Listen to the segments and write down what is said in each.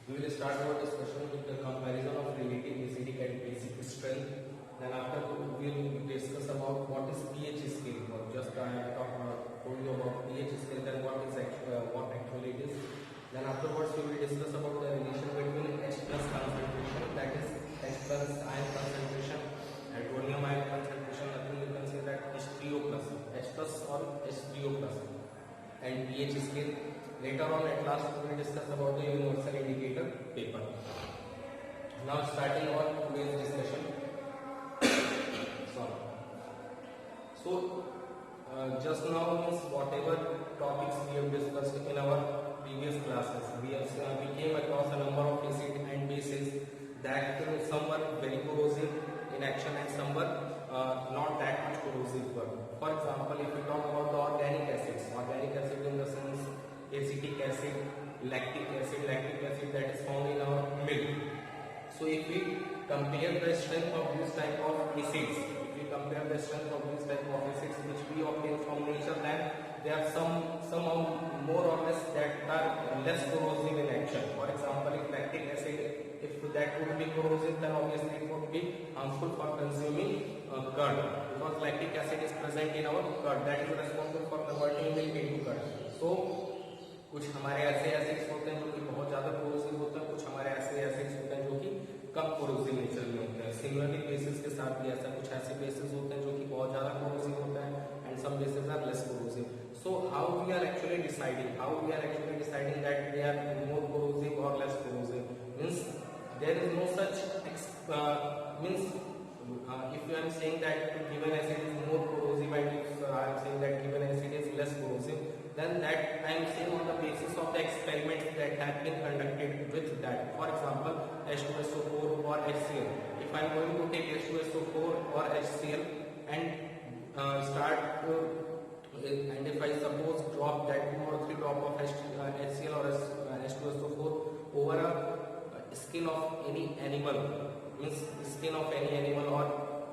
We will start our discussion with the comparison of relative acidic and basic strength. Then after we will discuss about what is pH scale. Or just I have told you about pH scale. Then what actually it is. Then afterwards we will discuss about the relation between H plus concentration, that is H plus ion concentration, and hydronium ion concentration. Nothing you can say that H3O plus, H plus or H3O plus, and pH scale. Later on, at last, we will discuss about the universal indicator paper. Now, starting on today's discussion. Sorry. So, just now means whatever topics we have discussed in our previous classes, we came across a number of acids and bases that some were very corrosive in action and some were not that much corrosive. For example, if we talk about the organic acids in the sense acetic acid, lactic acid that is found in our milk. So if we compare the strength of these type of acids, which we obtain from nature, then there are somehow more or less that are less corrosive in action. For example, if lactic acid, if that would be corrosive, then obviously it would be harmful for consuming curd, because lactic acid is present in our curd, that is responsible for converting milk into curd. So कुछ हमारे ऐसे acids होते हैं जो कि बहुत ज्यादा corrosive होते हैं, कुछ हमारे ऐसे एसिड्स होते हैं जो कि कम कोरोसिव नेचर में होते हैं. सिमिलरली बेसिस के साथ भी ऐसा कुछ ऐसे बेसिस होते हैं जो कि बहुत ज्यादा कोरोसिव होते हैं and some bases are less corrosive. So how we are actually deciding that they are more corrosive और less corrosive means there is no such means if you are saying that given acid is more corrosive and if I am saying that given acid is less corrosive, then that I am saying on the basis of the experiments that have been conducted with that. For example, H2SO4 or HCl. If I am going to take H2SO4 or HCl and and if I suppose drop that 2 or 3 drop of HCl or H2SO4 over a skin of any animal, means skin of any animal or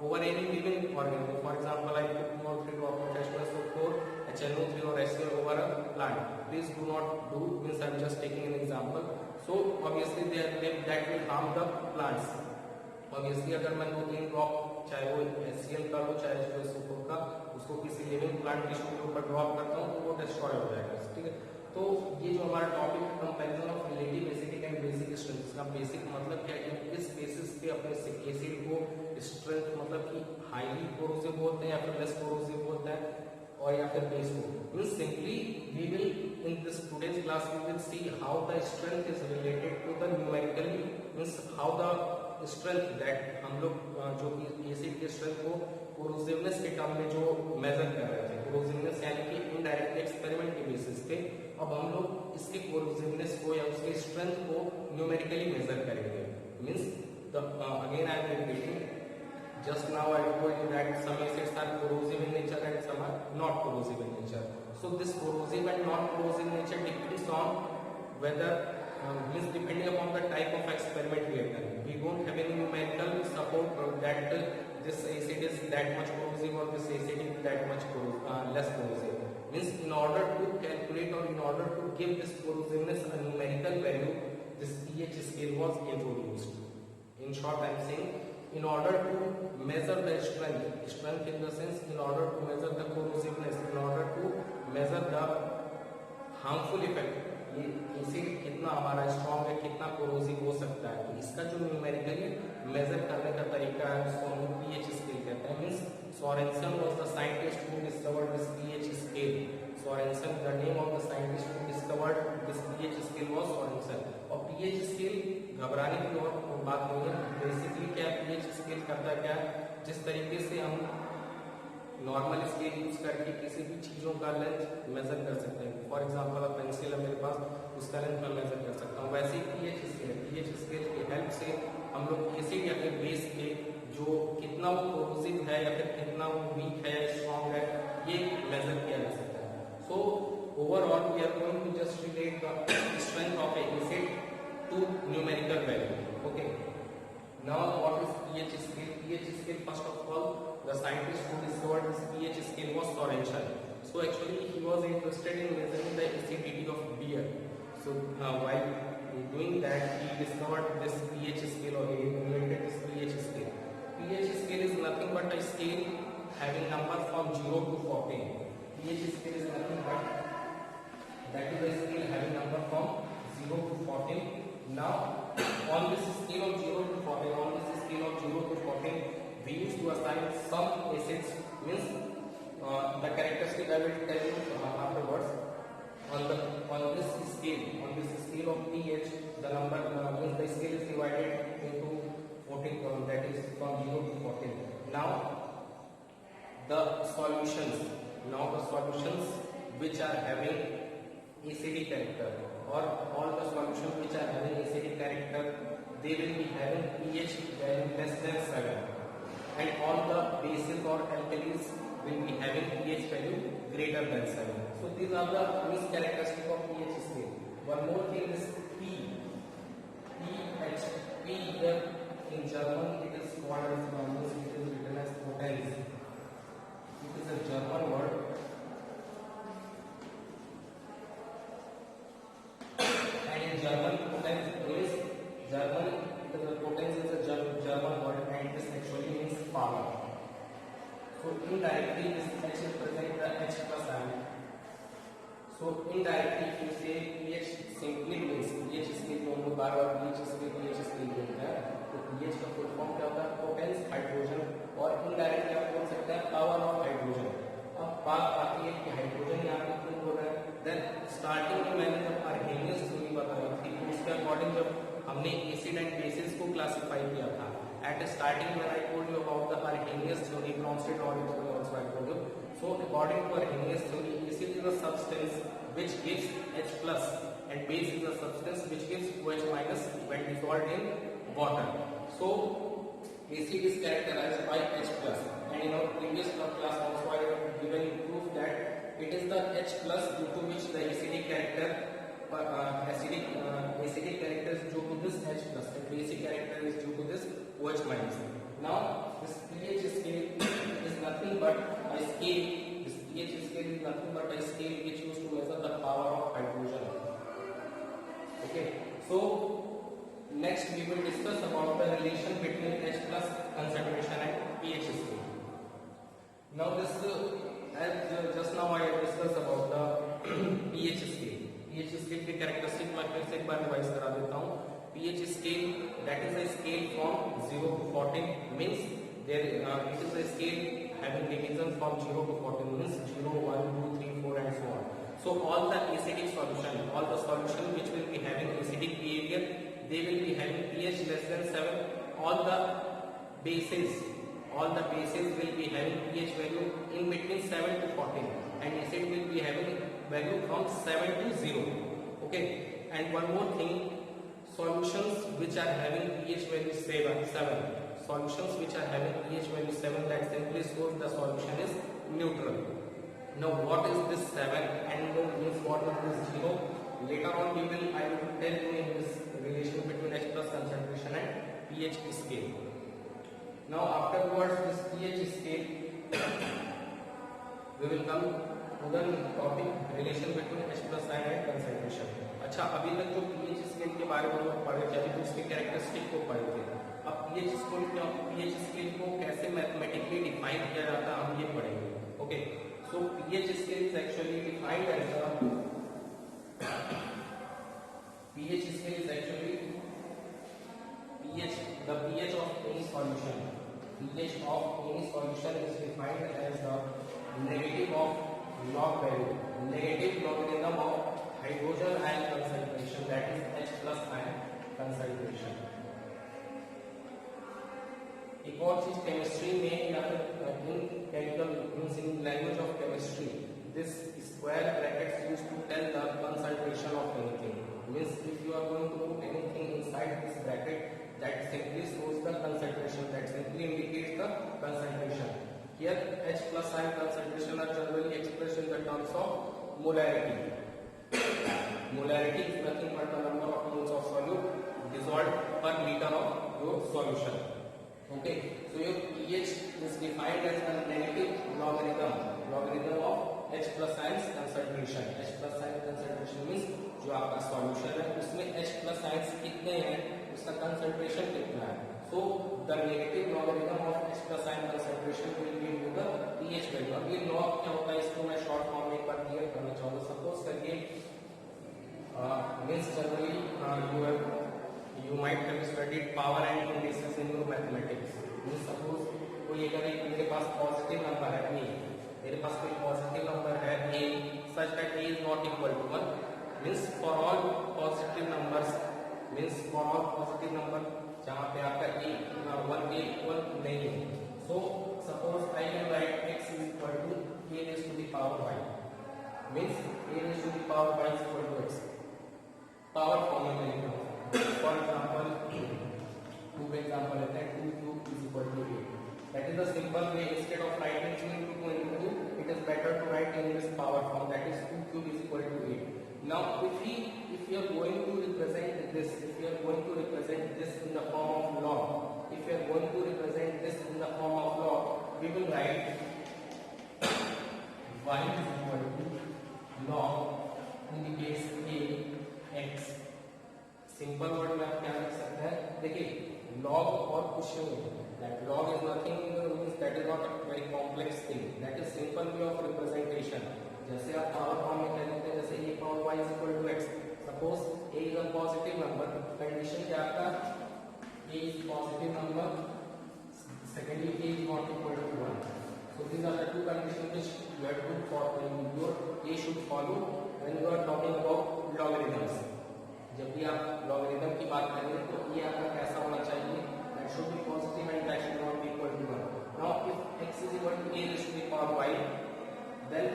over any living organism. For example, I put 2 or 3 drop of H2SO4, HNO3 or HCl over a plant. Please do not do, means I am just taking an example. So obviously that will harm the plants. Obviously अगर मैं 2-3 drop चाहे वो HCl का हो चाहे H2SO4 का, उसको किसी लिविंग प्लांट टिश्यू के ऊपर ड्रॉप करता हूँ तो वो डिस्ट्रॉय हो जाएगा. ठीक है, तो ये जो हमारा topic comparison of relative acidic and basic strength, इसका बेसिक मतलब क्या है कि इस बेसिस पे अपने एसिड को स्ट्रेंथ मतलब कि हाईली कोरोसिव बोलते हैं या फिर लेस कोरोसिव बोलते हैं और या फिर बेस को. Means simply we will in this today's class we will see how the strength is related to the numerically, means how the strength that हम लोग जो कि एसिड के स्ट्रेंथ को कोरोसिवनेस के टर्म में जो मेजर कर रहे थे, कोरोसिवनेस यानी कि इनडायरेक्ट एक्सपेरिमेंट के बेसिस पे अब हम लोग इसके कोरोसिवनेस को या उसके स्ट्रेंथ को न्यूमेरिकली मेजर करेंगे. Means the again I am repeating, just now I told you that some acids are corrosive in nature and some are not corrosive in nature. So this corrosive and non corrosive nature depends on whether means depending upon the type of experiment we have done. We don't have any numerical support that this acid is that much corrosive or this acid is that much less corrosive. Means in order to calculate or in order to give this corrosiveness a numerical value, this pH scale was introduced. In short, I am saying in order to measure the strength in the sense in order to measure the corrosiveness, in order to measure the harmful effect, ये acid कितना हमारा strong है, कितना corrosive हो सकता है, तो इसका जो न्यूमेरिकली मेजर करने का तरीका है उसको हम पीएच स्केल कहते हैं. Means Sorensen was the scientist who discovered this pH scale. Sorensen, the name of the scientist who discovered this pH scale was Sorensen. और पीएच स्केल घबराने की और बात नहीं है. बेसिकली क्या पीएच स्केल करता क्या है, जिस तरीके से हम नॉर्मल स्केल यूज करके किसी भी चीजों का लेंथ मेजर कर सकते हैं. फॉर एग्जांपल पेंसिल है मेरे पास, उसका लेंथ मैं मेजर कर सकता हूँ. वैसे ही पीएच स्केल की हेल्प से हम लोग एसिड या फिर बेस के जो कितना वो कोरोसिव है या फिर कितना वो वीक है, स्ट्रॉन्ग है, ये मेजर किया जा सकता है. So overall we are going to just relate the strength of a acid to numerical value. Okay, now what is pH scale? pH scale, first of all, the scientist who discovered this pH scale was Sorensen. So actually he was interested in measuring the acidity of beer. So while doing that, he discovered this pH scale, or he invented this pH scale. pH scale is nothing but a scale having number from 0 to 14. pH scale is nothing but that is a scale having number from 0 to 14. Now on this scale of 0 to 14, we used to assign some acids, means the characteristic I will tell you afterwards. On this scale of pH, the number means the scale is divided into 14, that is from 0 to 14. Now the solutions which are having acidic character, or all the solutions which are having acidic character, they will be having pH value less than 7, and all the bases or alkalis will be having pH value greater than 7. So these are the characteristics of pH scale. One more thing is P. Here in German it is called as, it is written as potens. It is a German word. And in German, potens is a German word, and this actually means power. So indirectly this H represents the H plus ion. So indirectly if you say pH simply means pH scale को हम लोग बार बार pH scale बोलते हैं, तो pH का full form क्या होता है? पोटेंस हाइड्रोजन, और इनडायरेक्टली आप बोल सकते हैं पावर ऑफ हाइड्रोजन. अब बात आती है कि हाइड्रोजन यहाँ पे क्यों बोल रहा है? देन स्टार्टिंग में मैंने जब अर्हेनियस थ्योरी बताई थी, तो उसके अकॉर्डिंग जब हमने एसिड एंड बेसिस को क्लासिफाई किया था, at starting when I told you about the Arrhenius theory, Bronsted also I told you. So according to Arrhenius theory, acid is a substance which gives H plus, and base is a substance which gives OH minus when dissolved in water. So acid is characterized by H plus, and in our previous class also I have given you proof that it is the H plus due to which the acidic character is due to this H plus, and basic character is due to this OH minus. Now this pH scale is nothing but a scale. This pH scale is nothing but a scale which used to measure the power of hydrogen. Okay, so next we will discuss about the relation between H plus concentration and pH scale. Now this as just now I discussed about the pH scale. pH scale की characteristic मैं फिर से एक बार revise करा देता हूँ. pH scale, that is a scale from 0 to 14, means there it is a scale having division from 0 to 14, means 0, 1, 2, 3, 4 and so on. So all the acidic solution, all the solution which will be having acidic behavior, they will be having pH less than 7. All the bases will be having pH value in between 7 to 14, and acid will be having value from 7 to 0. Okay, and one more thing, solutions which are having pH value 7, solutions which are having pH value 7, that simply shows the solution is neutral. Now what is this 7 and means what is this 0? Later on I will tell you in this relation between H plus concentration and pH scale. Now afterwards this pH scale we will come to the topic relation between H plus ion and concentration. अच्छा, अभी तक जो pH scale के बारे में हम पढ़े थे, अभी तो उसके कैरेक्टरिस्टिक को पढ़े थे. अब pH स्केल को कैसे मैथमेटिकली डिफाइन किया जाता है हम ये पढ़ेंगे. Okay, so pH scale is actually defined as pH scale is actually the pH of any solution. pH of any solution is defined as the negative of log value, negative logarithm of hydrogen ion concentration, that is H plus ion concentration. एक और चीज chemistry में या फिर इन chemical means in language of chemistry, this square brackets used to tell the concentration of anything. Means if you are going to put anything inside this bracket, that simply shows the concentration, that simply indicates the concentration. Here H plus ion concentration are generally expressed in the terms of molarity. Molarity is nothing but the number of moles of solute dissolved per liter of your solution. Okay, so your pH is defined as a negative logarithm of H plus ion concentration. H plus ion concentration means जो आपका solution है उसमें H plus concentration कितना है. So the negative logarithm of H plus ion concentration will give you the pH value. अब ये log क्या होता है इसको मैं short form में एक बार clear करना चाहूँगा. Suppose करिए means generally you might have studied power and indices in your mathematics. Means suppose कोई अगर एक मेरे पास पॉजिटिव नंबर है a, मेरे पास कोई पॉजिटिव नंबर है a such that a is not equal to 1, means for all positive numbers, means for all positive number जहाँ पे आपका a 1 a equal नहीं है. So suppose I can write x is equal to a raised to the power y, means a raised to the power y is equal to x. Power form में लिखना है. For example 2 का example लेते हैं. 2 cube is equal to 8. That is the simple way. Instead of writing 2 into 2 into 2, it is better to write in this power form, that is 2 cube is equal to 8. Now if we are going to represent this, if we are going to represent this in the form of log, if we are going to represent this in the form of log, we will write y is equal to log in the case a x. Simple word में आप क्या लिख सकते हैं. देखिए log और कुछ नहीं, that log is nothing, means that is not a very complex thing, that is simple way of representation. जैसे आप पावर फॉर्म में क्या लिखते हैं, जैसे a power y is equal to x. Suppose a is a positive number, condition क्या आपका a is positive number, secondly a is not equal to 1. So these are the two conditions which you have to follow, your a should follow when you are talking about logarithms. जब भी आप logarithm की बात करेंगे तो ये आपका कैसा होना चाहिए, that should be positive and that should not be equal to 1. Now if x is equal to a raised to the power y, then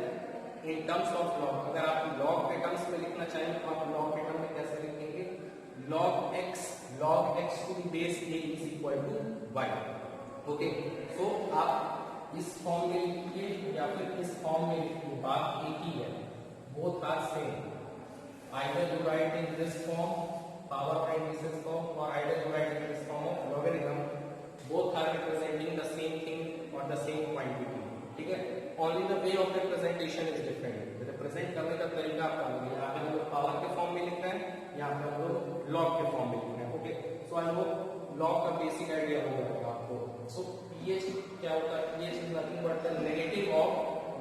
in terms of log, अगर आप log के टर्म्स में लिखना चाहें तो आप log के term में कैसे लिखेंगे, log x to the base a is equal to y. Okay, so आप इस फॉर्म में लिखिए या फिर इस फॉर्म में लिखिए, बात एक ही है. Both are same. Either you write in this form, power by indices form, or either you write in this form of logarithm. Both are representing the same thing or the same quantity. ठीक है? Only the way of representation is different. Represent करने का तरीका आपका अलग है. यहाँ पे हम लोग power के फॉर्म में लिख रहे हैं, यहाँ पे हम लोग log के फॉर्म में लिख रहे हैं. Okay, so I hope log का बेसिक आइडिया हो गया आपको. So pH क्या होता है? pH is nothing but the negative of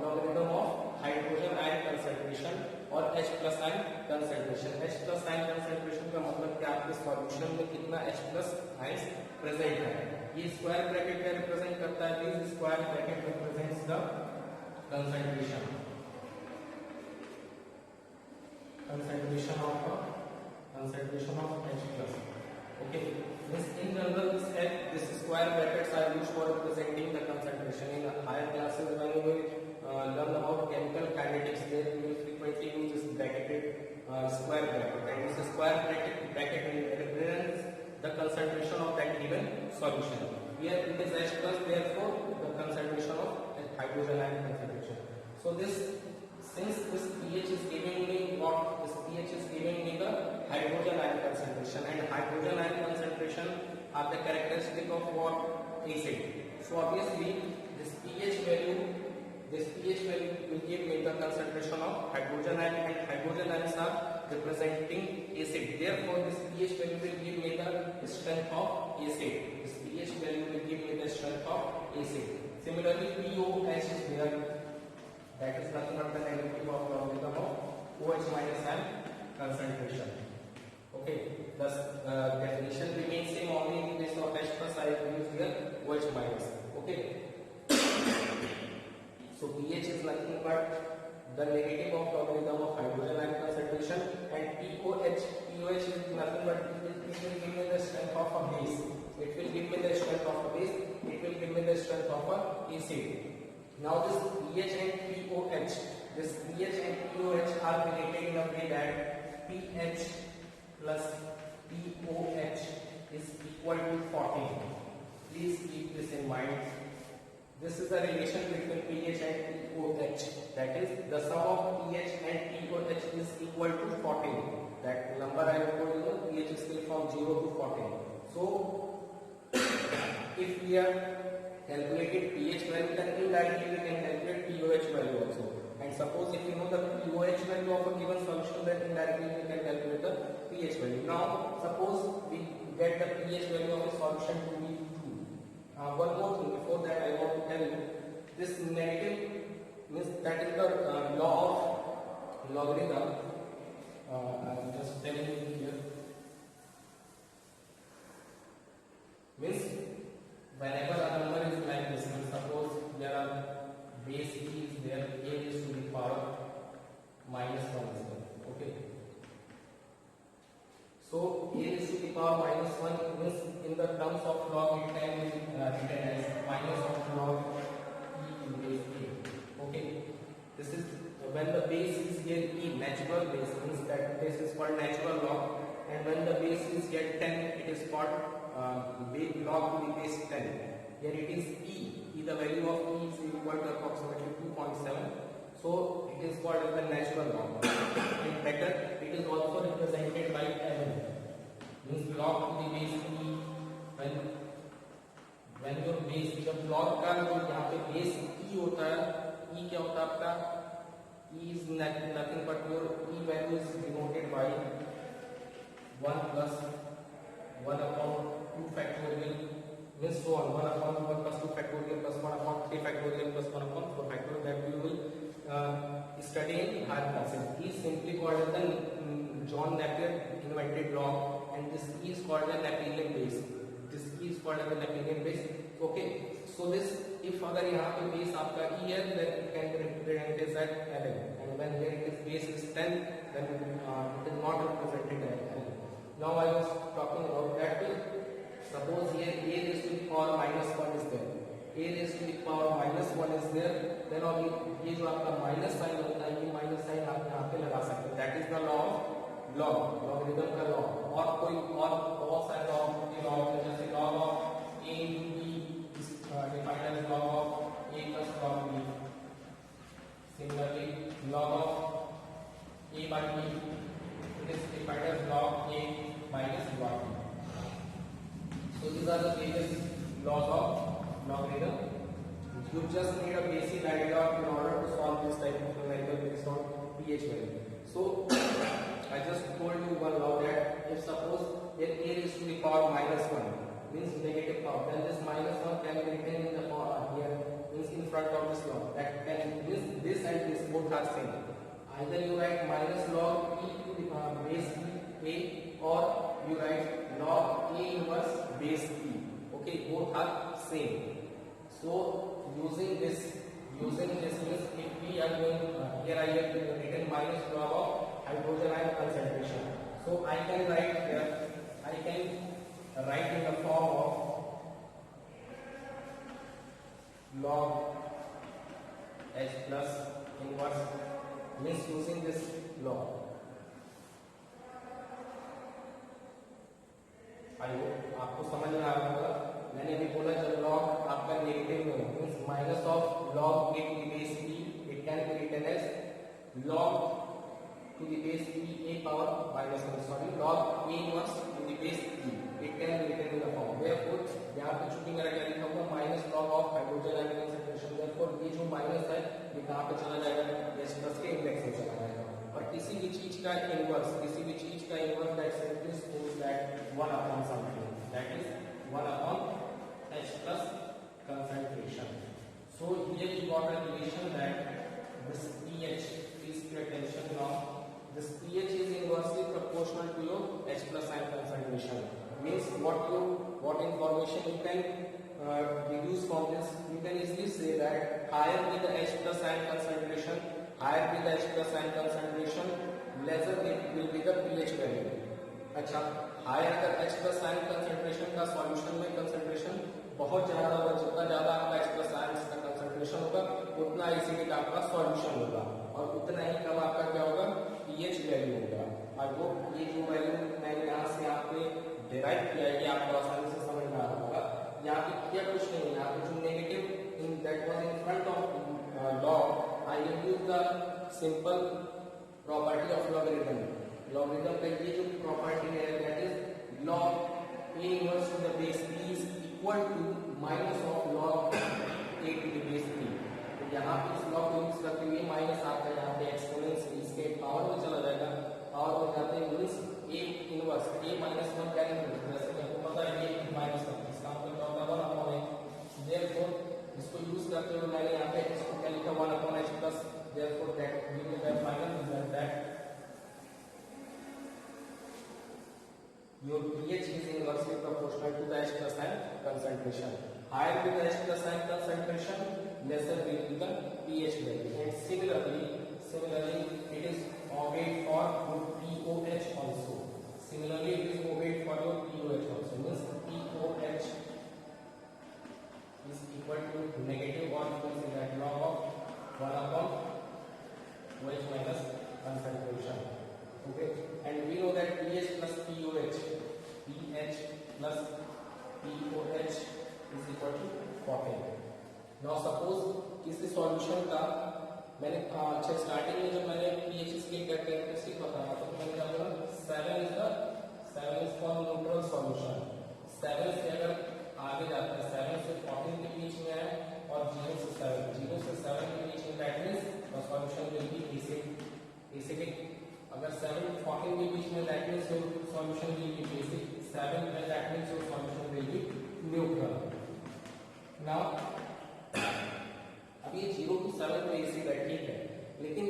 logarithm of hydrogen ion concentration और H plus ion concentration. H plus ion concentration का मतलब कि आपके सॉल्यूशन में कितना H प्लस आयंस प्रेजेंट है. ये स्क्वायर ब्रैकेट क्या रिप्रेजेंट करता है? This square bracket represents the concentration of H plus. Okay, in general this square brackets are used for representing the concentration. In higher classes when you will learn about chemical kinetics, there you will frequently use this bracketed square bracket, and this square bracket represents the concentration of that given solution. Here it is H plus, therefore the concentration of hydrogen ion concentration. So this, since this pH is giving me what, this pH is giving me the hydrogen ion concentration, and hydrogen ion concentration are the characteristic of what? Acid. So obviously this pH value will give me the concentration of hydrogen ion, and hydrogen ions are representing acid. Therefore this pH value will give me the strength of acid. This pH value will give me the strength of acid. Similarly POH is there, that is nothing but the negative of logarithm of OH minus ion concentration. Okay, thus definition remains same only in case of H plus. I have used here OH minus. Okay. So pH is nothing but the negative of logarithm of hydrogen ion concentration, and POH is nothing but it will give me the strength of a base. It will give me the strength of a base. It will give me the strength of a acid. Now this pH and POH, this pH and POH are related in a way that pH plus POH is equal to 14. Please keep this in mind. This is the relation between pH and POH. That is, the sum of pH and POH is equal to 14. That number I have told you, pH is still from 0 to 14. So, if we are calculating pH value, then indirectly we can calculate POH value also. And suppose if you know the POH value of a given solution, then indirectly we can calculate the pH value. Now, suppose we get the pH value of a solution to be 2. One more thing before that I want to tell you, this negative means that is the law of logarithm. I'm just telling you here, means whenever a number is like this, suppose there are base e is there, a is to the power minus 1 is there, okay. So a is to the power minus 1 means in the terms of log it can be written as minus of log e to the base a, okay. This is when the base is here e, natural base, means that this is called natural log, and when the base is here 10, it is called log to the base 10. Here it is e, the value of e is equal to approximately 2.7, so it is called as the natural log. In better, it is also represented by ln, means log to the base e, when your base, जब log का जो यहाँ पे base e होता है, e क्या होता है आपका, e is nothing but your e value is denoted by 1 plus 1 upon 2 factorial, means so on, 1 upon 1 plus 2 factorial plus 1 upon 3 factorial plus 1 upon 4 factorial, that we will study in higher classes. E is simply called as the John Napier invented log, and this e is called the Napierian base. This e is called as the Napierian base, okay. So this, if अगर यहाँ पे base आपका e है, then it can be represented as ln, and when here it is base is 10, then it is not represented as ln. Now I was talking about that. Suppose here a raised to the power minus 1 is there, a raised to the power minus 1 is there, then और ये जो आपका minus sign होता है, ये minus sign आप यहाँ पे लगा सकते हैं. That is the law of logarithm का लॉ. और कोई और बहुत सारे लॉ के लॉ होते हैं, जैसे law of a into b is defined as log of a plus log b. Similarly, log of a by b, it is defined as log a minus log b. So these are the various laws of logarithm. You just need a basic idea in order to solve this type of numerical based on pH value. So I just told you one law that if suppose here a is to the power minus 1 means negative power, then this minus 1 can be written in the power here, means in front of this log. That can means this and this both are same. Either you write minus log e to the base a, or you write log a inverse base e. Okay, both are same. So using this means if we are going here I have written minus log of hydrogen ion concentration. So I can write here, I can write in the form of log H plus inverse, means using this law. I hope आपको समझ में आ रहा होगा. मैंने अभी बोला जब log आपका नेगेटिव में हो, means minus of log a to the base e, it can be written as log to the base e a power minus 1, sorry, log a inverse to the base e, it can be written in the form. Therefore यहाँ पे चूंकि मेरा क्या लिखा हुआ minus log of hydrogen ion concentration, therefore ये जो minus है ये कहाँ पे चला जाएगा, s प्लस के इंडेक्स में चला जाएगा. और किसी भी चीज का inverse that simply means that 1 upon something, that is 1 upon h plus concentration. So here you got a relation that this pH, please pay attention now, this pH is inversely proportional to your h plus ion concentration. Means what information you can deduce from this, you can easily say that higher be the h plus ion concentration, lesser will be the pH value. अच्छा, higher अगर H plus ion concentration का solution में concentration बहुत ज्यादा होगा, जितना ज्यादा आपका H प्लस आयन का कंसंट्रेशन होगा उतना एसिडिक आपका सॉल्यूशन होगा, और उतना ही कम आपका क्या होगा, pH वैल्यू होगा. और वो ये जो वैल्यू मैंने यहाँ से यहाँ पे डिराइव किया है, ये आपको आसानी से समझ में आ रहा होगा. यहाँ पे किया कुछ नहीं, यहाँ पे जो negative that was in front of log, I will use the simple property of logarithm. Logarithm का ये जो प्रॉपर्टी है that is log a inverse to the base e is equal to minus of log a to the base e. तो यहाँ पे इस log को use करते हुए माइनस आपका यहाँ पे एक्सपोनेंस इसके पावर में चला जाएगा, पावर में जाते हैं means a inverse a minus 1 क्या है, जैसे your pH is inversely proportional to the H plus ion concentration. Higher will be the H plus ion concentration, lesser will be the pH value. And similarly it is obeyed for your pOH also. Similarly it is obeyed for your pOH also. Means pOH is equal to negative, or you can say that log of 1 upon OH minus concentration. Okay, and we know that pH plus pOH, pH plus pOH is equal to 14. Now suppose किसी solution का मैंने अच्छा starting में जब मैंने pH scale characteristic बताया तो मैंने क्या बोला 7 इज फॉर न्यूट्रल सॉल्यूशन. 7 से अगर आगे जाता है 7 से 14 के बीच में है और 0 से 7 के बीच में that means the solution will be acidic. अगर 7 14 के बीच में that means your solution will be basic. 7 में that means your solution will be neutral. Now अब ये 0 to 7 तो एसिड है, ठीक है, लेकिन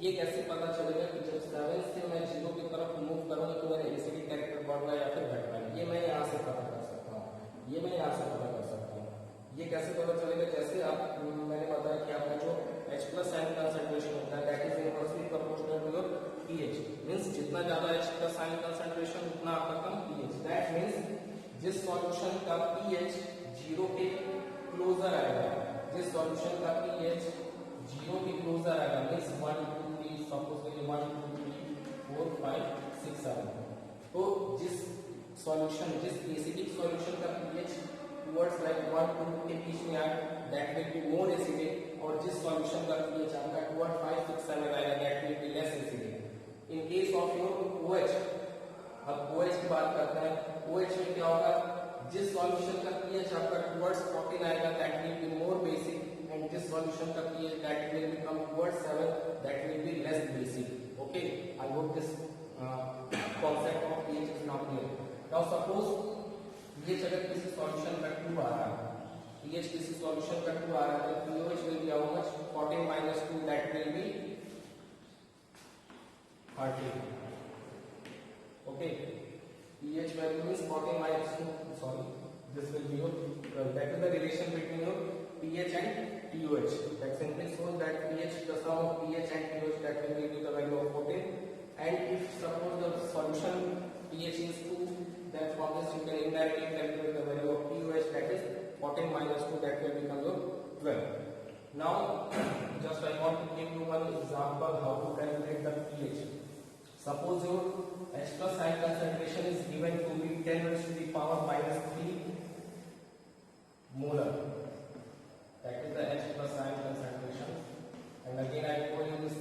ये कैसे पता चलेगा कि जब 7 से मैं 0 की तरफ मूव करूंगा तो मेरा एसिडिक कैरेक्टर बढ़ रहा है या फिर घट रहा है? ये मैं यहाँ से पता कर सकता हूँ. ये कैसे पता चलेगा? जैसे आप मैंने बताया कि आपका जो H प्लस आयन कंसंट्रेशन होता है that is inversely proportional to your pH. Means जितना ज्यादा H प्लस आयन कंसंट्रेशन उतना आपका कम pH. दैट मींस जिस सॉल्यूशन का pH 0 के क्लोजर आएगा, जिस सॉल्यूशन का pH 0 के क्लोजर आएगा मींस 1 2 3 सपोज करिए 1 2 3 4 5 6 7. तो जिस एसिडिक सॉल्यूशन का pH टुवर्ड्स लाइक 1 2 के बीच में आए that will be more acidic, और जिस सॉल्यूशन का pH आपका टुवर्ड 5 6 7 आएगा that will be less acidic. In case of your OH, अब OH की बात करते हैं. OH में क्या होगा? जिस सॉल्यूशन का pH आपका टुवर्ड्स 14 आएगा that will be more basic, and जिस सॉल्यूशन का pH that will be come towards 7 that will be less basic. Okay, I hope this concept of pH is now clear. Now suppose pH अगर किसी solution का 2 आ रहा है, pH किसी solution का 2 आ रहा है तो pOH will be how much? 14 minus 2 that will be 13. Okay, pH value is 14 minus 2. Sorry, this will be your that is the relation between your pH and pOH. That simply shows that pH, the sum of pH and pOH, that will give you the value of 14. And if suppose the solution pH is 2, then from this you can indirectly calculate the value of pOH, that is 14 minus 2, that will become your 12. Now just I want to give you one example how to calculate the pH. Suppose your H plus ion concentration is given to be 10 raised to the power minus 3 molar. That is the H plus ion concentration. And again I told you this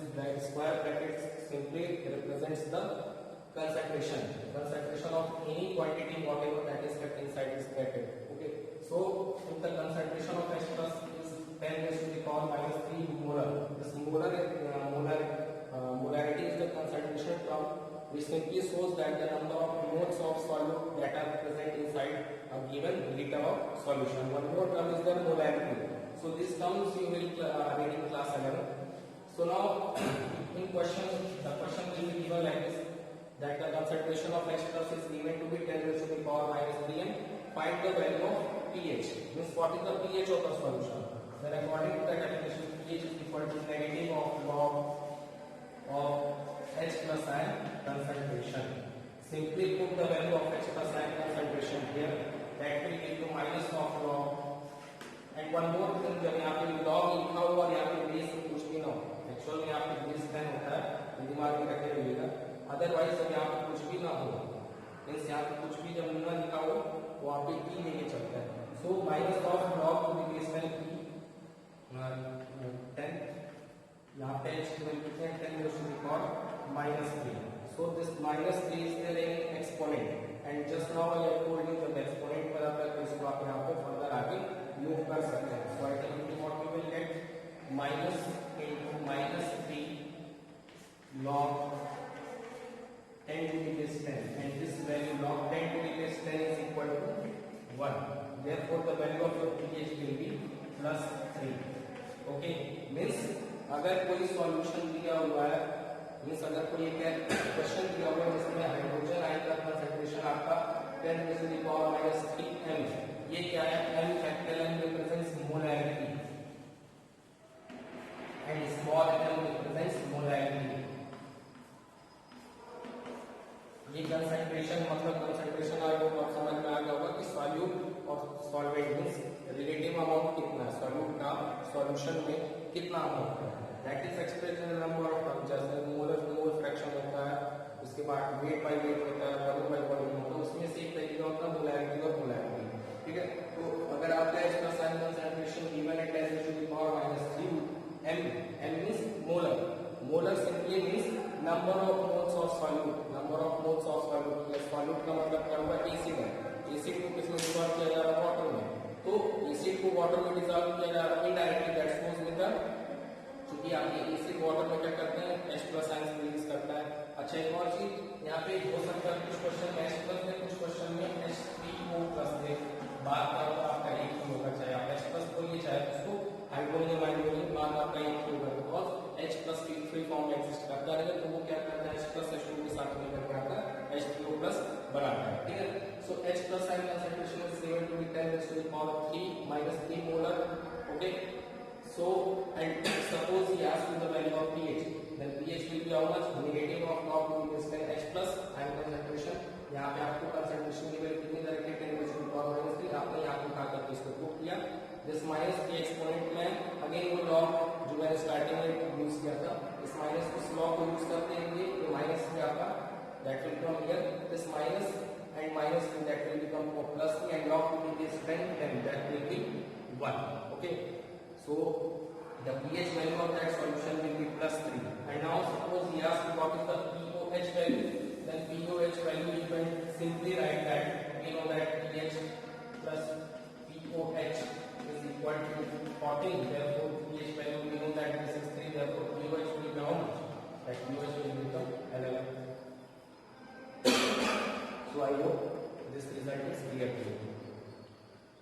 square bracket simply represents the concentration of any quantity whatever that is kept inside this bracket. Okay, so if the concentration of H plus is 10 raised to the power minus 3 molar, this molarity is the concentration term which simply shows that the number of moles of solute that are present inside a given liter of solution. One more term is the molarity. So this terms you will read in class 11. So now in question, the question will be given like this, that the concentration of H plus is given to be 10 raised to the power minus 3 and find the value of pH. Means what is the pH of the solution? Then according to the definition, pH is equal to negative of log of H plus ion concentration. Simply put the value of H plus ion concentration here, that will give you minus of log. And one more thing, जब यहाँ पे log लिखा हुआ और यहाँ पे base कुछ भी ना हो, एक्चुअल में यहाँ पे बेस 10 होता है, दिमाग में रखे रहिएगा. अदरवाइज जब यहाँ पे कुछ भी ना हो, मीन्स यहाँ पे कुछ भी जब ना लिखा हो तो वहाँ पे ई लेके चलता है. So minus of log to the base 10 यहाँ पे h will be 10 raised to the power minus 3. So this minus 3 is there in exponent, and just now I have told you जब exponent पर आता है तो इसको आप यहाँ पे फर्दर आगे मूव कर सकते हैं. So ultimately what we will get, minus into minus 3 log 10 to the base 10, and this value log 10 to the base 10 is equal to 1. Therefore the value of your pH will be plus 3. Okay, means अगर कोई solution दिया हुआ है means अगर कोई एक question दिया हुआ है जिसमें हाइड्रोजन आयन का कंसंट्रेशन आपका 10⁻³ m, ये क्या है, m capital M represents molarity and small m represents molarity. ये कंसंट्रेशन मतलब कंसंट्रेशन आएगा तो आप समझ में आ गया होगा कि सॉल्यूट और सॉल्वेंट मींस रिलेटिव अमाउंट कितना है, सॉल्यूट का सॉल्यूशन में कितना अमाउंट है, that is expressed in number of terms, जैसे मोल फ्रैक्शन होता है, उसके बाद वेट बाय वेट होता है, वॉल्यूम बाय वॉल्यूम होता है, उसमें से एक तरीका होता है मोलैरिटी और मोलैरिटी, ठीक है। तो अगर आपका H plus ion concentration given है 10⁻³ m, m means molar, molar simply means number of moles of solute, number of moles of solute, plus solute का मतलब क्या होगा, एसिड है, एसिड को किसमें डिसॉल्व किया जा रहा है, वाटर में, तो एसिड को वाटर में डिसॉल्व किया जा रहा है indirectly, that's means with the, क्योंकि आपके एसिड वाटर में क्या करते हैं, H प्लस आयन रिलीज करता है। अच्छा एक और चीज यहाँ पे हो सकता है कुछ क्वेश्चन में H प्लस में, कुछ क्वेश्चन में H3O प्लस दे, बात क्या होगा आपका एक ही होगा, चाहे आप H प्लस बोलिए चाहे उसको हाइड्रोजन आयन बोलिए, बात आपका एक ही होगा, because H plus free form exist करता है, तो वो क्या करता है H प्लस H2 के साथ मिलकर क्या आता है H3O प्लस बनाता है, ठीक है। सो H plus ion concentration is given to be 10⁻³ molar, okay. So and suppose he asks you the value of pH, then pH will be how much, negative of log to this H plus ion concentration, यहाँ पे आपको concentration की value कितनी रखी है 10⁻³ आपने यहाँ पे उठा करके इसको पुट किया, दिस माइनस के एक्सपोनेंट में अगेन वो लॉग जो मैंने स्टार्टिंग में यूज किया था, इस माइनस उस लॉग को यूज करते हैं, ये माइनस में आपका that will come here, this minus and minus that will become plus and log to be this strength and that will be 1, okay. So the pH value of that solution will be +3, and now suppose he asks you what is the pOH value, then pOH value you can simply write that we know that pH plus pOH is equal to 14, therefore pH value we know that this is 3, therefore pOH will be how much, that pOH will become 11. So I hope this result is clear to you.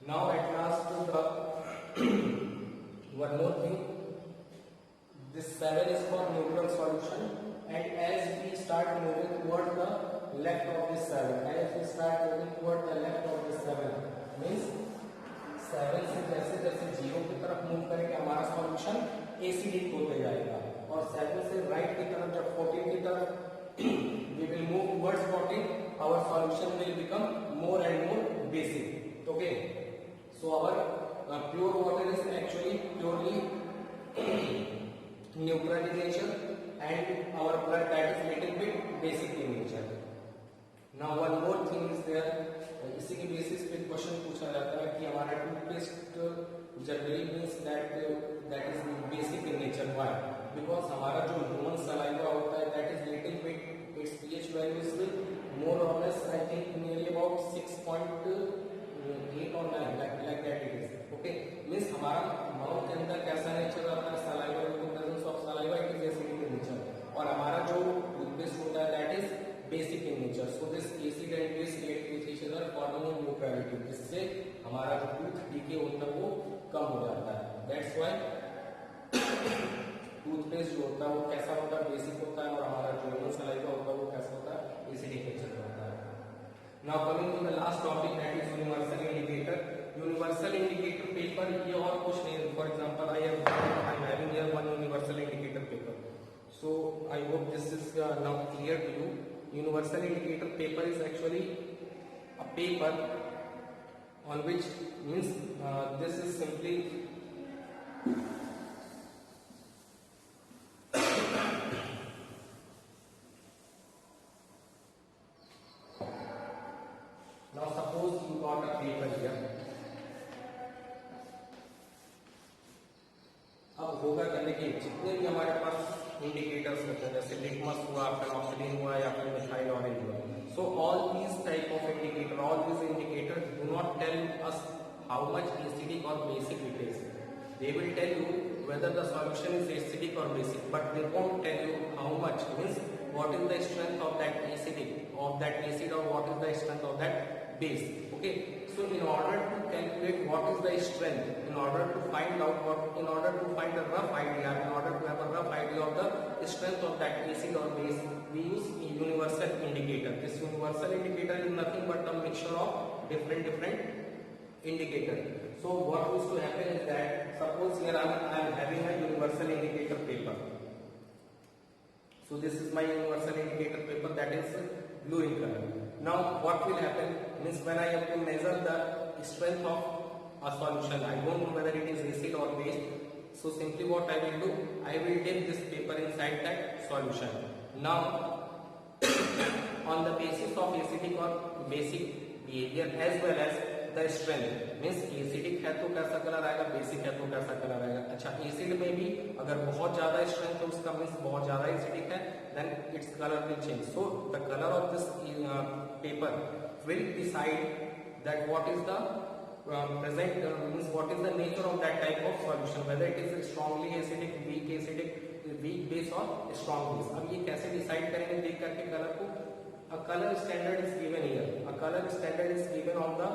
Now at last the one more thing, this 7 is for neutral solution, and as we start moving toward the left of this 7, as we start moving toward the left of this 7 means 7 से जैसे जैसे 0 की तरफ move करेंगे हमारा solution acidic होते जाएगा, और 7 से राइट की तरफ जब 14 की तरफ we will move towards 14, our solution will become more and more basic, okay. So our pure water is actually purely neutral in nature, and our blood that is little bit basic in nature. Now one more thing is there, इसी के basis पे question पूछा जाता है कि हमारा toothpaste generally means that is basic in nature, why, because हमारा जो ह्यूमन सलाइवा होता है that is little bit its pH value is more और less I think nearly about 6.8 और 9 like that it is, okay. Means हमारा mouth के अंदर कैसा नेचर रहता है, saliva in presence of saliva it is acidic in nature, और हमारा जो टूथपेस्ट होता है that is basic in nature. So this acid and base react with each other forming neutrality, जिससे हमारा जो टूथ डीके होता है वो कम हो जाता है, दैट्स व्हाई टूथपेस्ट जो होता है वो कैसा होता है, बेसिक होता है, और हमारा जो ह्यूमन सलाइवा होता है वो कैसा होता है, एसिडिक नेचर का होता है। Now coming to the last topic that is universal indicator. Universal indicator paper ये और कुछ नहीं, for example I am having here one universal indicator paper, so I hope this is now clear to you. Universal indicator paper is actually a paper on which means this is simply now suppose you got a paper here, अब होगा क्या, देखिए जितने भी हमारे पास indicators होते हैं जैसे लिटमस हुआ, फेनोक्सिलिन हुआ, या फिर मिथाइल ऑरेंज हुआ, so all these type of indicator, all these indicators do not tell us how much acidic और basic it is, they will tell you whether the solution is acidic or basic, but they won't tell you how much, means what is the strength of that acidic, of that acid, or what is the strength of that base, okay. So in order to calculate what is the strength, in order to find out what, in order to find a rough idea, in order to have a rough idea of the strength of that acid acid or base, we use universal indicator. This universal indicator is nothing but a mixture of different indicators. So what used to happen is that suppose here I am having a universal indicator paper. So this is my universal indicator paper, that is blue in color. Now what will happen means when I have to measure the strength of a solution, I don't know whether it is acid or base. So simply what I will do, I will dip this paper inside that solution. Now on the basis of acidic or basic behavior as well as the strength, means acidic है तो कैसा colour आएगा, basic है तो कैसा colour आएगा. अच्छा, acid में भी अगर बहुत ज्यादा स्ट्रेंथ है उसका मीन्स बहुत ज्यादा एसिडिक है, then its colour will change. So the colour of this paper will decide that what is the present means what is the nature of that type of solution, whether it is strongly acidic, weak base or strong base. अब ये कैसे decide करेंगे देख करके colour को. A color standard is given here. A color standard is given on the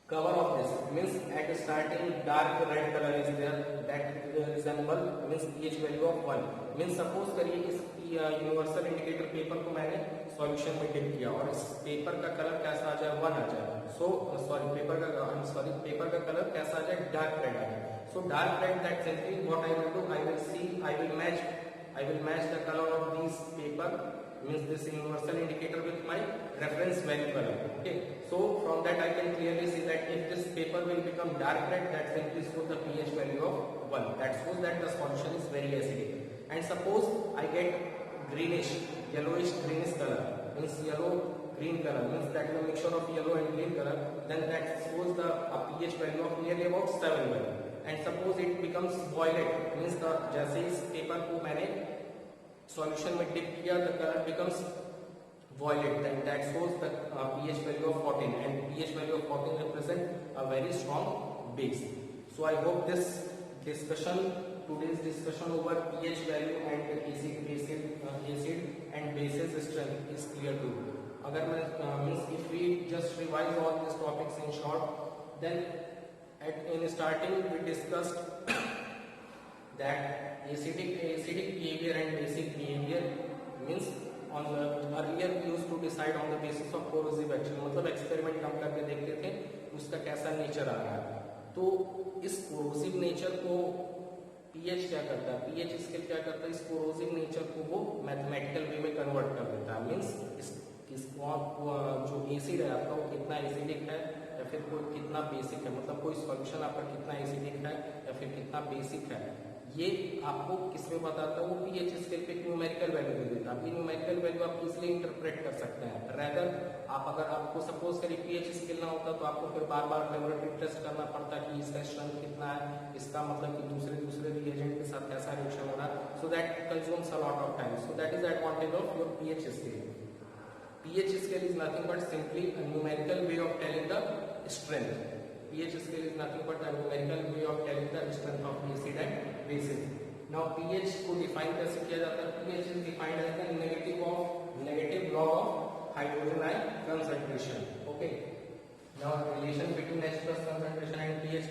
cover of this. Means at starting dark red color is there, that resemble means pH value of 1. Means suppose करिए इस universal indicator paper को मैंने solution में dip किया और इस paper का colour कैसा आ जाए, 1 आ जाए. सो पेपर का कलर कैसा आ जाए, डार्क रेड आ जाए. So dark red, that simply what I will do, I will match the color of this paper, means this universal indicator with my reference value color. Okay, so from that I can clearly see that if this paper will become dark red, that simply shows the pH value of 1. That shows that the solution is very acidic. And suppose I get yellowish greenish color, means yellow green color, means that is a mixture of yellow and green color, then that shows the pH value of nearly about 7. And suppose it becomes violet, means the जैसे इस paper को मैंने solution में dip किया, the color becomes violet, then that shows the pH value of 14, and pH value of 14 represent a very strong base. So I hope this today's discussion over pH value and acid and bases strength is clear to you. अगर मैं means if we just revise all these topics in short, then in starting we discussed that acidic behavior and basic behavior, means on the earlier we used to decide on the basis of corrosive action, मतलब experiment हम करके देखते थे उसका कैसा nature आ रहा है. तो इस कोरोसिव नेचर को पीएच क्या करता है, पीएच स्केल क्या करता है, इस कोरोसिव नेचर को वो मैथमेटिकल वे में कन्वर्ट कर देता है. मीन्स जो एसिड है आपका वो कितना एसिडिक है या फिर कोई कितना बेसिक है, मतलब कोई सॉल्यूशन आपका कितना एसिडिक है या फिर कितना बेसिक है, ये आपको किसमें बताता है, वो पीएच स्केल पे न्यूमेरिकल वैल्यू दे देता है. न्यूमेरिकल वैल्यू आप इजिली इंटरप्रेट कर सकते हैं. रेदर आप अगर आपको सपोज करिए पीएच स्केल ना होता तो आपको फिर बार बार लेबोरेटरी टेस्ट करना पड़ता कि इसका स्ट्रेंथ कितना है, इसका मतलब कि दूसरे रिएजेंट के साथ कैसा रिएक्शन हो रहा है. So that consumes a lot of time. So that is the advantage of your pH scale. pH scale is nothing but simply a numerical way of telling the strength. pH scale is nothing but a numerical way of telling the strength of acid and bases. Now pH को define कैसे किया जाता है, pH is defined as the negative log of hydrogen ion concentration. Okay. Now relation between H plus concentration and pH,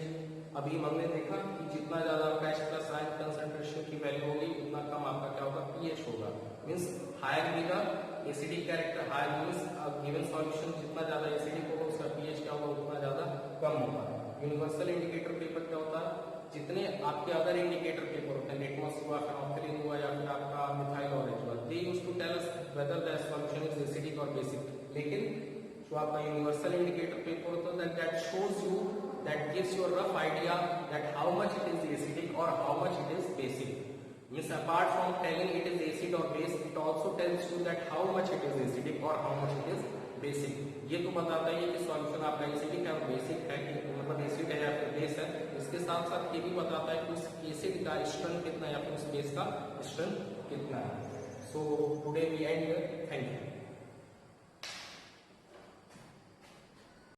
अभी हमने देखा कि जितना ज्यादा आपका H plus ion concentration की वैल्यू होगी उतना कम आपका क्या होगा, pH होगा. मीन्स हायर भी का acidic character, higher means given solution जितना ज्यादा एसिडिक होगा उसका पीएच क्या होगा उतना ज्यादा कम होगा. यूनिवर्सल इंडिकेटर पेपर क्या होता है, जितने आपके अदर इंडिकेटर पेपर होते हैं, लिटमस हुआ, फेनोक्सिलिन हुआ या फिर आपका मिथाइल ऑरेंज हुआ, they used to tell us whether the solution is acidic और बेसिक. लेकिन जो आपका यूनिवर्सल इंडिकेटर पेपर होता है that shows you, that gives you a rough idea that how much it is acidic और how much it is basic. Means apart from telling it is acid or base, it also tells you that how much it is acidic or how much it is basic. ये तो बताता है कि solution आपका acidic है और basic है, कि मतलब एसिड है या फिर बेस है. इसके साथ साथ ये भी बताता है कि उस एसिड का स्ट्रेंथ कितना है या फिर उस बेस का स्ट्रेंथ कितना है. So today we end here. Thank you.